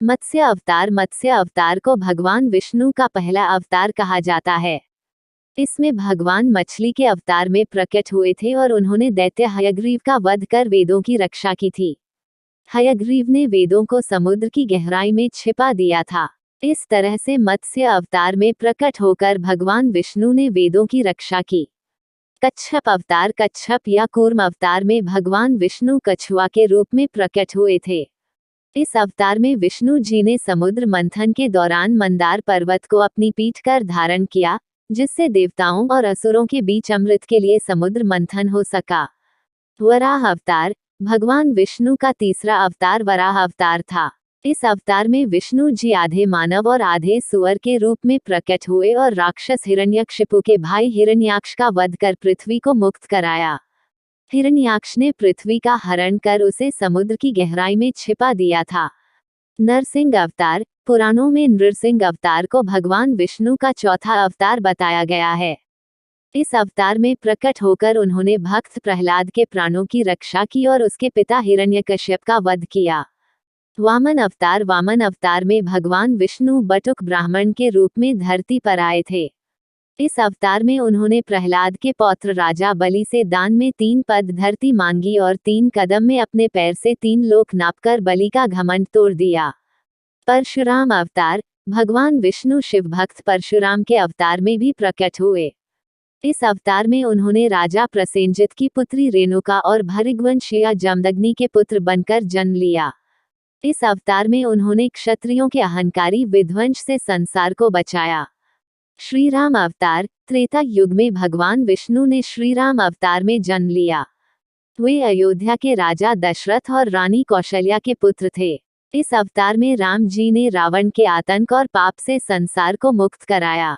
मत्स्य अवतार को भगवान विष्णु का पहला अवतार कहा जाता है। इसमें भगवान मछली के अवतार में प्रकट हुए थे और उन्होंने दैत्य हयग्रीव का वध कर वेदों की रक्षा की थी। हयग्रीव ने वेदों को समुद्र की गहराई में छिपा दिया था। इस तरह से मत्स्य अवतार में प्रकट होकर भगवान विष्णु ने वेदों की रक्षा की। कच्छप अवतार कच्छप या कूर्म अवतार में भगवान विष्णु कछुआ के रूप में प्रकट हुए थे। इस अवतार में विष्णु जी ने समुद्र मंथन के दौरान मंदार पर्वत को अपनी पीठ कर धारण किया, जिससे देवताओं और असुरों के बीच अमृत के लिए समुद्र मंथन हो सका। वराह अवतार भगवान विष्णु का तीसरा अवतार वराह अवतार था। इस अवतार में विष्णु जी आधे मानव और आधे सुअर के रूप में प्रकट हुए और राक्षस हिरण्यकशिपु के भाई हिरण्याक्ष का वध कर पृथ्वी को मुक्त कराया। हिरण्याक्ष ने पृथ्वी का हरण कर उसे समुद्र की गहराई में छिपा दिया था। नरसिंह अवतार पुराणों में नृसिंह अवतार को भगवान विष्णु का चौथा अवतार बताया गया है। इस अवतार में प्रकट होकर उन्होंने भक्त प्रहलाद के प्राणों की रक्षा की और उसके पिता हिरण्यकश्यप का वध किया। वामन अवतार में भगवान विष्णु बटुक ब्राह्मण के रूप में धरती पर आए थे। इस अवतार में उन्होंने प्रहलाद के पौत्र राजा बलि से दान में 3 पद धरती मांगी और 3 कदम में अपने पैर से 3 लोक नापकर बलि का घमंड तोड़ दिया। परशुराम अवतार भगवान विष्णु शिव भक्त परशुराम के अवतार में भी प्रकट हुए। इस अवतार में उन्होंने राजा प्रसेनजित की पुत्री रेणुका और भृगुवंशीय जमदग्नि के पुत्र बनकर जन्म लिया। इस अवतार में उन्होंने क्षत्रियों के अहंकारी विध्वंस से संसार को बचाया। श्री राम अवतार त्रेता युग में भगवान विष्णु ने श्री राम अवतार में जन्म लिया। वे अयोध्या के राजा दशरथ और रानी कौशल्या के पुत्र थे। इस अवतार में राम जी ने रावण के आतंक और पाप से संसार को मुक्त कराया।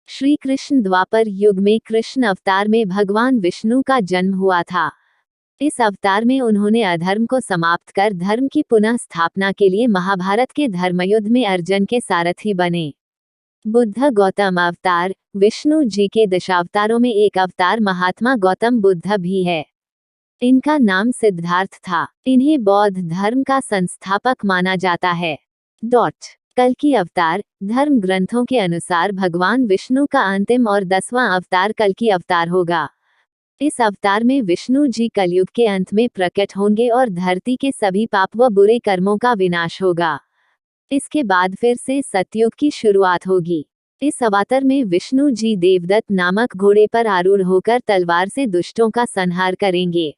श्री कृष्ण द्वापर युग में कृष्ण अवतार में भगवान विष्णु का जन्म हुआ था। इस अवतार में उन्होंने अधर्म को समाप्त कर धर्म की पुनः स्थापना के लिए महाभारत के धर्मयुद्ध में अर्जुन के सारथी बने। बुद्ध गौतम अवतार विष्णु जी के दशावतारों में एक अवतार महात्मा गौतम बुद्ध भी है। इनका नाम सिद्धार्थ था। इन्हें बौद्ध धर्म का संस्थापक माना जाता है। कल्कि अवतार धर्म ग्रंथों के अनुसार भगवान विष्णु का अंतिम और 10वां अवतार कल्कि अवतार होगा। इस अवतार में विष्णु जी कलयुग के अंत में प्रकट होंगे और धरती के सभी पाप व बुरे कर्मों का विनाश होगा। इसके बाद फिर से सतयुग की शुरुआत होगी। इस अवतार में विष्णु जी देवदत्त नामक घोड़े पर आरूढ़ होकर तलवार से दुष्टों का संहार करेंगे।